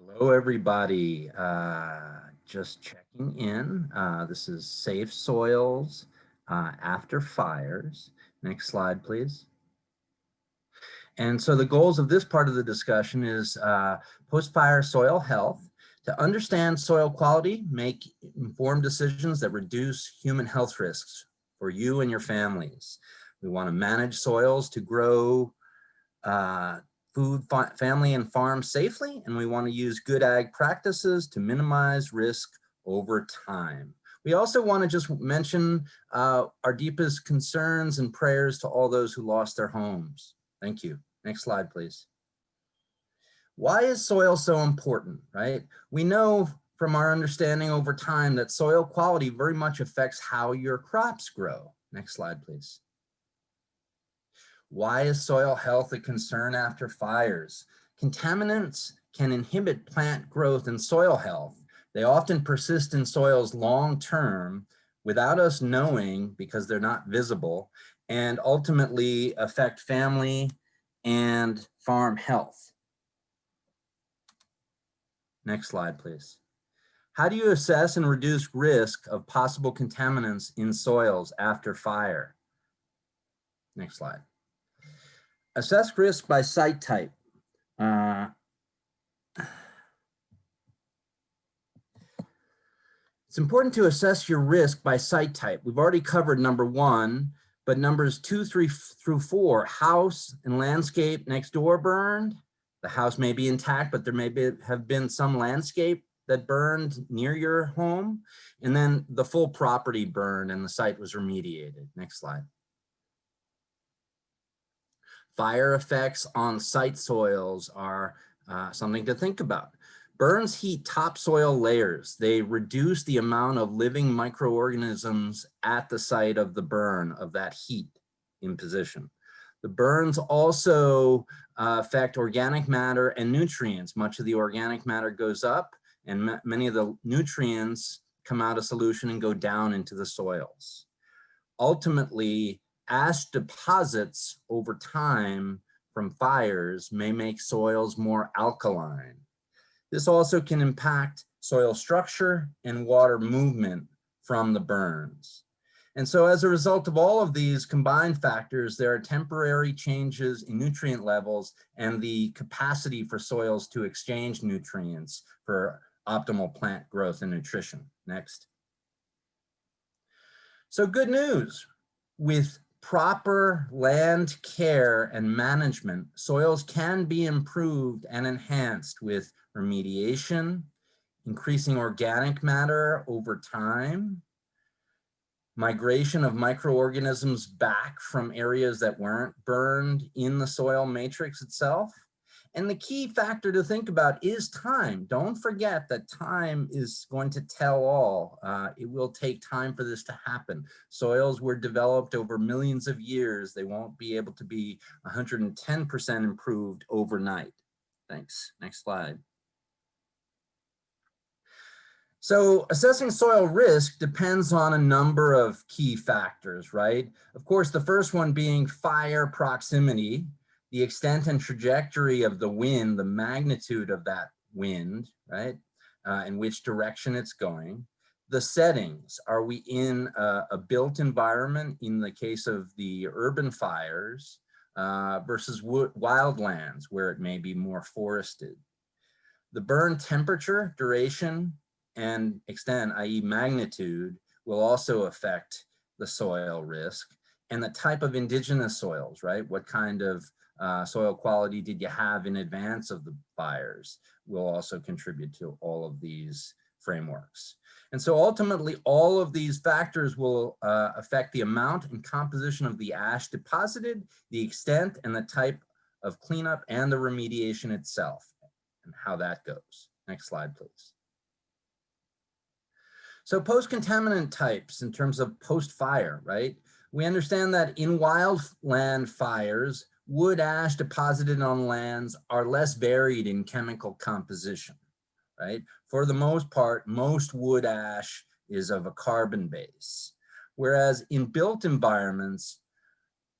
Hello, everybody. Just checking in. This is Safe Soils After Fires. Next slide, please. And so the goals of this part of the discussion is post-fire soil health. To understand soil quality, make informed decisions that reduce human health risks for you and your families. We want to manage soils to grow food, family, and farm safely, and we want to use good ag practices to minimize risk over time. We also want to just mention our deepest concerns and prayers to all those who lost their homes. Thank you. Next slide, please. Why is soil so important, right? We know from our understanding over time that soil quality very much affects how your crops grow. Next slide, please. Why is soil health a concern after fires? Contaminants can inhibit plant growth and soil health. They often persist in soils long-term without us knowing because they're not visible, and ultimately affect family and farm health. Next slide, please. How do you assess and reduce risk of possible contaminants in soils after fire? Next slide. Assess risk by site type. It's important to assess your risk by site type. We've already covered number 1, but numbers 2, 3 through 4, house and landscape next door burned. The house may be intact, but there may have been some landscape that burned near your home. And then the full property burned and the site was remediated. Next slide. Fire effects on site soils are something to think about. Burns heat topsoil layers. They reduce the amount of living microorganisms at the site of the burn of that heat in position. The burns also affect organic matter and nutrients. Much of the organic matter goes up and many of the nutrients come out of solution and go down into the soils. Ultimately, ash deposits over time from fires may make soils more alkaline. This also can impact soil structure and water movement from the burns. And so as a result of all of these combined factors, there are temporary changes in nutrient levels and the capacity for soils to exchange nutrients for optimal plant growth and nutrition. Next. So good news. With proper land care and management, soils can be improved and enhanced with remediation, increasing organic matter over time, migration of microorganisms back from areas that weren't burned in the soil matrix itself. And the key factor to think about is time. Don't forget that time is going to tell all. It will take time for this to happen. Soils were developed over millions of years. They won't be able to be 110% improved overnight. Thanks. Next slide. So assessing soil risk depends on a number of key factors, right? Of course, the first one being fire proximity, the extent and trajectory of the wind, the magnitude of that wind, right? In which direction it's going. The settings, are we in a built environment in the case of the urban fires versus wildlands where it may be more forested. The burn temperature, duration, and extent, i.e. magnitude, will also affect the soil risk. And the type of indigenous soils, right? What kind of soil quality did you have in advance of the fires will also contribute to all of these frameworks. And so ultimately, all of these factors will affect the amount and composition of the ash deposited, the extent and the type of cleanup and the remediation itself and how that goes. Next slide, please. So post-contaminant types in terms of post-fire, right? We understand that in wildland fires, wood ash deposited on lands are less varied in chemical composition, right? For the most part, most wood ash is of a carbon base. Whereas in built environments,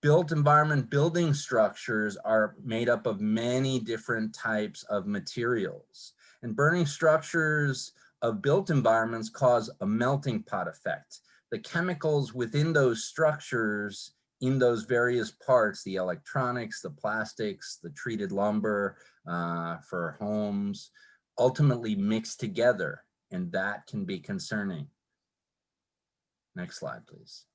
building structures are made up of many different types of materials. And burning structures of built environments cause a melting pot effect. The chemicals within those structures in those various parts, the electronics, the plastics, the treated lumber for homes, ultimately mix together, and that can be concerning. Next slide, please.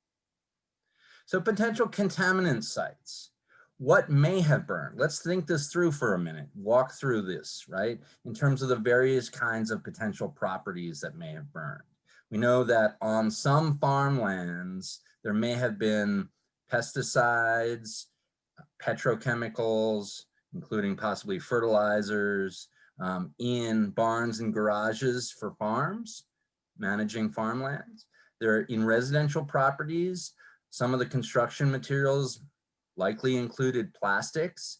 So potential contaminant sites. What may have burned? Let's think this through for a minute. Walk through this, right? In terms of the various kinds of potential properties that may have burned. We know that on some farmlands, there may have been pesticides, petrochemicals, including possibly fertilizers, in barns and garages for farms, managing farmlands. They're in residential properties. Some of the construction materials likely included plastics,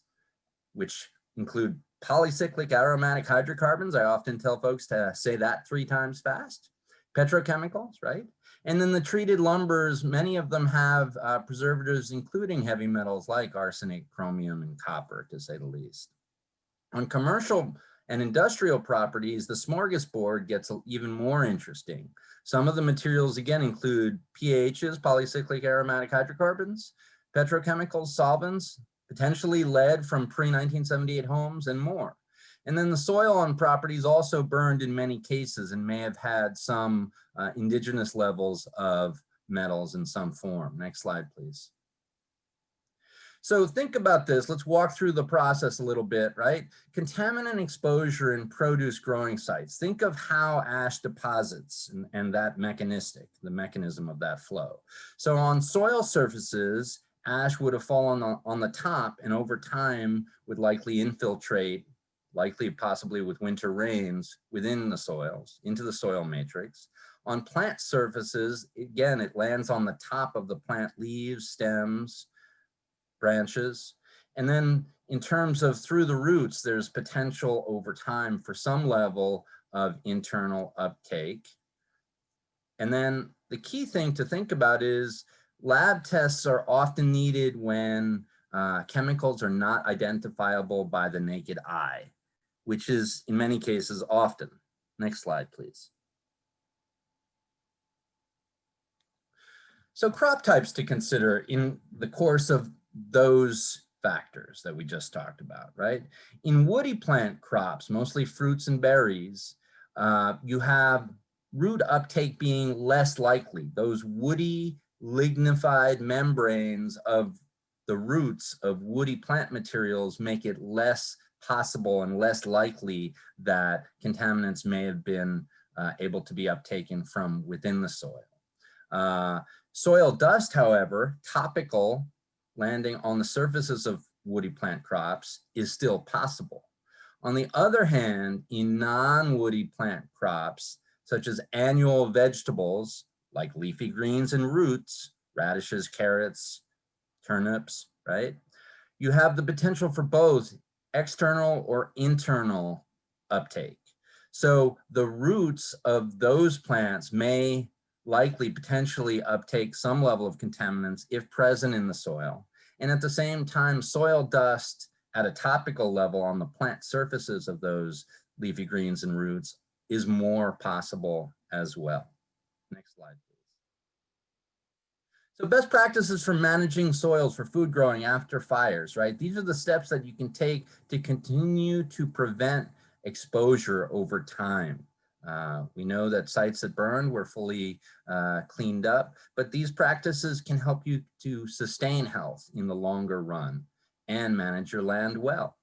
which include polycyclic aromatic hydrocarbons. I often tell folks to say that 3 times fast. Petrochemicals, right? And then the treated lumbers, many of them have preservatives, including heavy metals like arsenic, chromium, and copper, to say the least. On commercial and industrial properties, the smorgasbord gets even more interesting. Some of the materials, again, include PAHs, polycyclic aromatic hydrocarbons, petrochemicals, solvents, potentially lead from pre-1978 homes, and more. And then the soil on properties also burned in many cases and may have had some indigenous levels of metals in some form. Next slide, please. So think about this. Let's walk through the process a little bit, right? Contaminant exposure in produce growing sites. Think of how ash deposits and that the mechanism of that flow. So on soil surfaces, ash would have fallen on the top and over time would likely infiltrate, likely possibly with winter rains, within the soils, into the soil matrix. On plant surfaces, again, it lands on the top of the plant leaves, stems, branches. And then in terms of through the roots, there's potential over time for some level of internal uptake. And then the key thing to think about is lab tests are often needed when chemicals are not identifiable by the naked eye, which is in many cases often. Next slide, please. So crop types to consider in the course of those factors that we just talked about, right? In woody plant crops, mostly fruits and berries, you have root uptake being less likely. Those woody lignified membranes of the roots of woody plant materials make it less possible and less likely that contaminants may have been able to be uptaken from within the soil. Soil dust, however, topical, landing on the surfaces of woody plant crops is still possible. On the other hand, in non-woody plant crops, such as annual vegetables like leafy greens and roots, radishes, carrots, turnips, right? You have the potential for both external or internal uptake. So the roots of those plants may likely potentially uptake some level of contaminants if present in the soil. And at the same time, soil dust at a topical level on the plant surfaces of those leafy greens and roots is more possible as well. Next slide, please. So best practices for managing soils for food growing after fires, right? These are the steps that you can take to continue to prevent exposure over time. We know that sites that burned were fully cleaned up, but these practices can help you to sustain health in the longer run and manage your land well.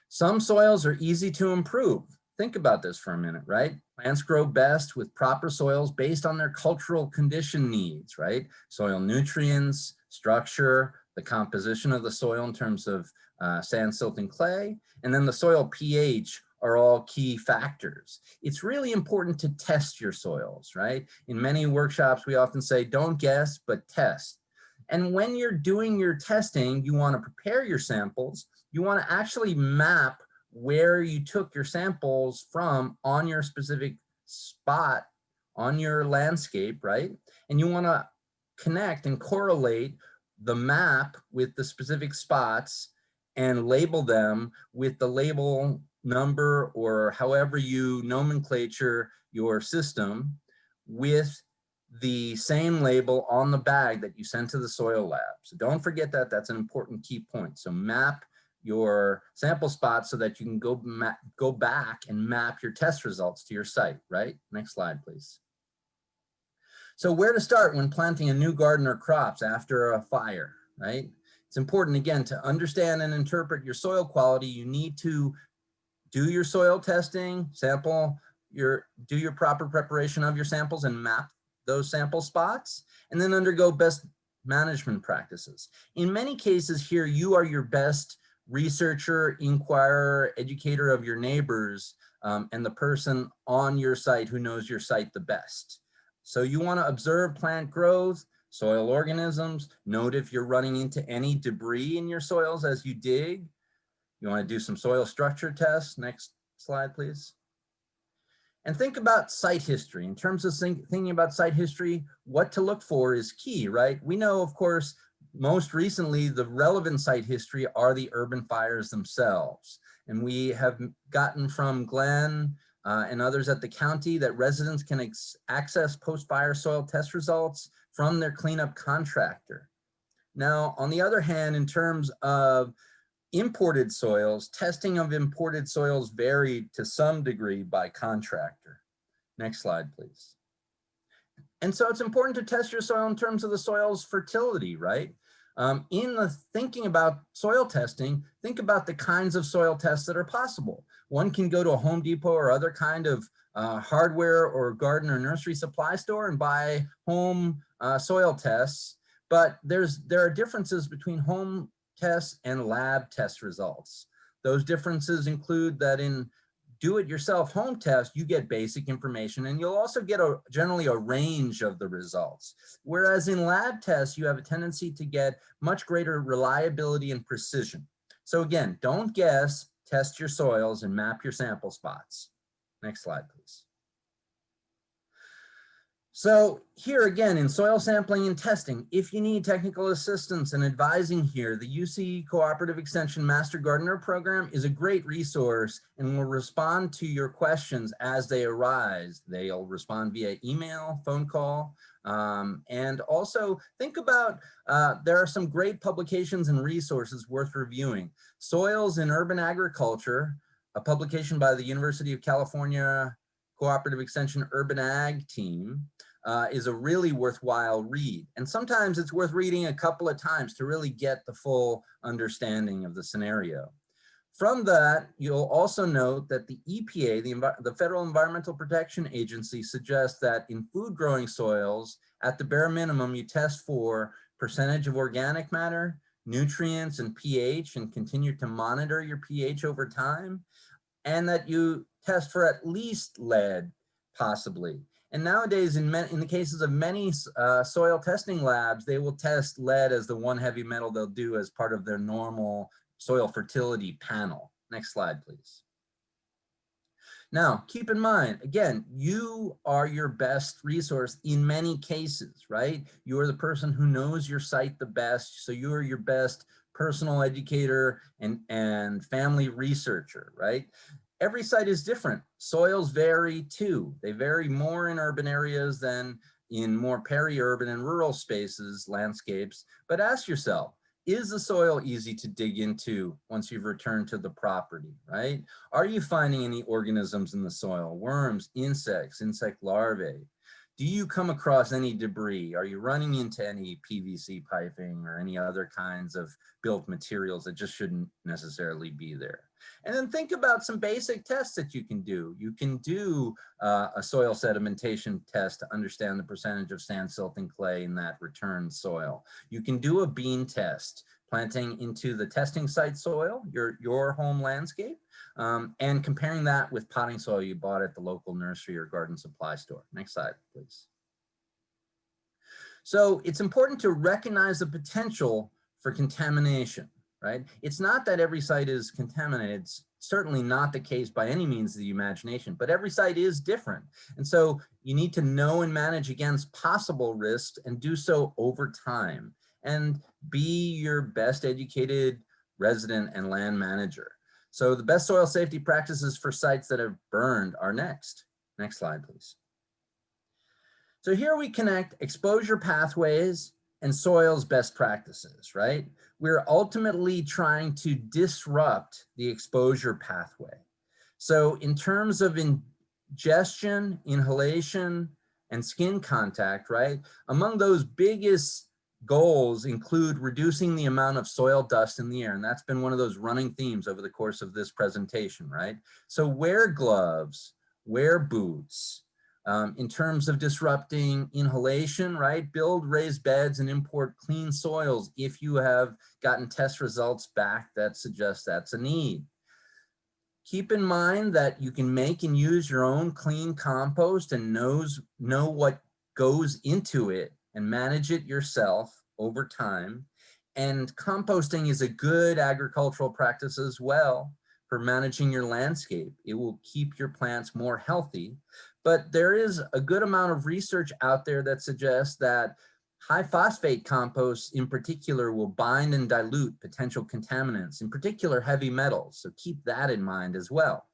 Some soils are easy to improve. Think about this for a minute, right? Plants grow best with proper soils based on their cultural condition needs, right? Soil nutrients, structure, the composition of the soil in terms of sand, silt, and clay, and then the soil pH are all key factors. It's really important to test your soils, right? In many workshops, we often say, don't guess, but test. And when you're doing your testing, you want to prepare your samples. You want to actually map where you took your samples from on your specific spot on your landscape, right? And you want to connect and correlate the map with the specific spots and label them with the label number or however you nomenclature your system with the same label on the bag that you sent to the soil lab. So don't forget that, that's an important key point. So map your sample spots so that you can go back and map your test results to your site, right? Next slide, please. So where to start when planting a new garden or crops after a fire, right? It's important, again, to understand and interpret your soil quality. You need to do your soil testing, do your proper preparation of your samples and map those sample spots, and then undergo best management practices. In many cases here, you are your best researcher, inquirer, educator of your neighbors, and the person on your site who knows your site the best. So you want to observe plant growth, soil organisms, note if you're running into any debris in your soils as you dig. You want to do some soil structure tests. Next slide, please. And think about site history. In terms of thinking about site history, what to look for is key, right? We know, of course, most recently, the relevant site history are the urban fires themselves. And we have gotten from Glenn and others at the county that residents can access post-fire soil test results from their cleanup contractor. Now, on the other hand, in terms of imported soils, testing of imported soils varied to some degree by contractor. Next slide, please. And so it's important to test your soil in terms of the soil's fertility, right? In the thinking about soil testing, think about the kinds of soil tests that are possible. One can go to a Home Depot or other kind of hardware or garden or nursery supply store and buy home soil tests, but there are differences between home tests and lab test results. Those differences include that in do-it-yourself home test, you get basic information and you'll also get generally a range of the results. Whereas in lab tests, you have a tendency to get much greater reliability and precision. So again, don't guess, test your soils and map your sample spots. Next slide, please. So here again, in soil sampling and testing, if you need technical assistance and advising here, the UC Cooperative Extension Master Gardener Program is a great resource and will respond to your questions as they arise. They'll respond via email, phone call, and also think about, there are some great publications and resources worth reviewing. Soils in Urban Agriculture, a publication by the University of California Cooperative Extension Urban Ag team, is a really worthwhile read. And sometimes it's worth reading a couple of times to really get the full understanding of the scenario. From that, you'll also note that the EPA, the Federal Environmental Protection Agency, suggests that in food growing soils, at the bare minimum, you test for percentage of organic matter, nutrients, and pH, and continue to monitor your pH over time, and that you test for at least lead, possibly. And nowadays, in the cases of many soil testing labs, they will test lead as the one heavy metal they'll do as part of their normal soil fertility panel. Next slide, please. Now, keep in mind, again, you are your best resource in many cases, right? You are the person who knows your site the best, so you are your best personal educator and family researcher, right? Every site is different. Soils vary too. They vary more in urban areas than in more peri-urban and rural spaces, landscapes. But ask yourself, is the soil easy to dig into once you've returned to the property, right? Are you finding any organisms in the soil, worms, insects, insect larvae? Do you come across any debris? Are you running into any PVC piping or any other kinds of built materials that just shouldn't necessarily be there? And then think about some basic tests that you can do. You can do a soil sedimentation test to understand the percentage of sand, silt, and clay in that returned soil. You can do a bean test, planting into the testing site soil, your home landscape, and comparing that with potting soil you bought at the local nursery or garden supply store. Next slide, please. So it's important to recognize the potential for contamination, right? It's not that every site is contaminated. It's certainly not the case by any means of the imagination, but every site is different. And so you need to know and manage against possible risks and do so over time and be your best educated resident and land manager. So the best soil safety practices for sites that have burned are next. Next slide, please. So here we connect exposure pathways and soils best practices, right? We're ultimately trying to disrupt the exposure pathway. So in terms of ingestion, inhalation, and skin contact, right? Among those biggest goals include reducing the amount of soil dust in the air. And that's been one of those running themes over the course of this presentation, right? So wear gloves, wear boots. In terms of disrupting inhalation, right? Build raised beds and import clean soils if you have gotten test results back that suggest that's a need. Keep in mind that you can make and use your own clean compost and know what goes into it and manage it yourself over time. And composting is a good agricultural practice as well for managing your landscape. It will keep your plants more healthy. But there is a good amount of research out there that suggests that high phosphate composts in particular will bind and dilute potential contaminants, in particular heavy metals. So keep that in mind as well.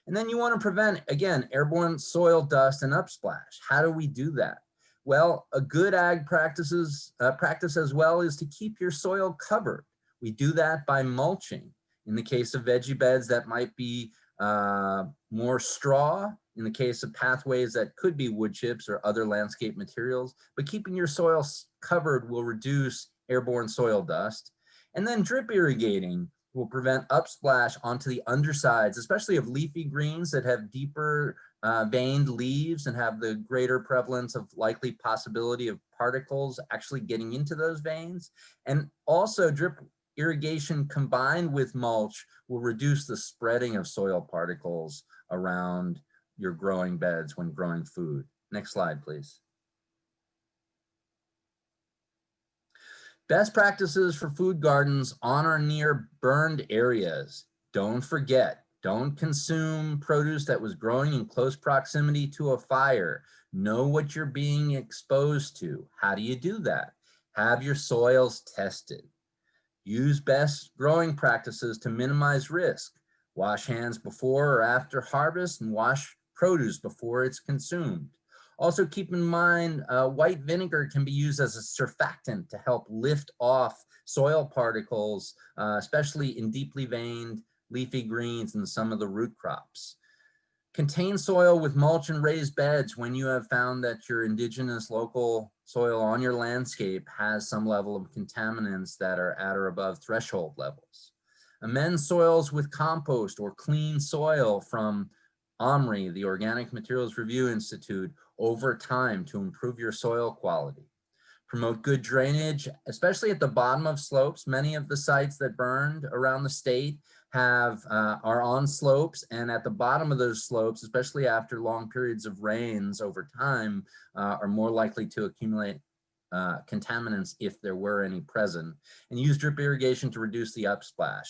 And then you want to prevent, again, airborne soil dust and upsplash. How do we do that? Well, a good ag practice as well is to keep your soil covered. We do that by mulching. In the case of veggie beds, that might be more straw. In the case of pathways, that could be wood chips or other landscape materials, but keeping your soil covered will reduce airborne soil dust. And then drip irrigating will prevent upsplash onto the undersides, especially of leafy greens that have deeper veined leaves and have the greater prevalence of likely possibility of particles actually getting into those veins. And also drip irrigation combined with mulch will reduce the spreading of soil particles around your growing beds when growing food. Next slide, please. Best practices for food gardens on or near burned areas. Don't forget, don't consume produce that was growing in close proximity to a fire. Know what you're being exposed to. How do you do that? Have your soils tested. Use best growing practices to minimize risk. Wash hands before or after harvest and wash produce before it's consumed. Also keep in mind, white vinegar can be used as a surfactant to help lift off soil particles, especially in deeply veined leafy greens and some of the root crops. Contain soil with mulch and raised beds when you have found that your indigenous local soil on your landscape has some level of contaminants that are at or above threshold levels. Amend soils with compost or clean soil from OMRI, the Organic Materials Review Institute, over time to improve your soil quality. Promote good drainage, especially at the bottom of slopes. Many of the sites that burned around the state are on slopes, and at the bottom of those slopes, especially after long periods of rains over time, are more likely to accumulate contaminants if there were any present. And use drip irrigation to reduce the upsplash.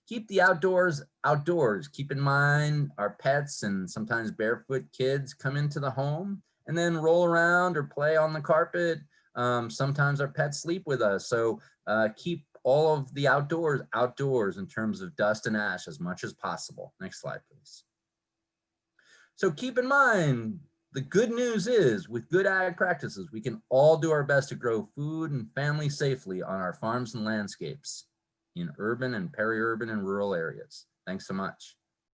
Keep the outdoors outdoors. Keep in mind our pets and sometimes barefoot kids come into the home and then roll around or play on the carpet. Sometimes our pets sleep with us. So keep all of the outdoors in terms of dust and ash as much as possible. Next slide, please. So keep in mind, the good news is with good ag practices, we can all do our best to grow food and family safely on our farms and landscapes in urban and peri-urban and rural areas. Thanks so much.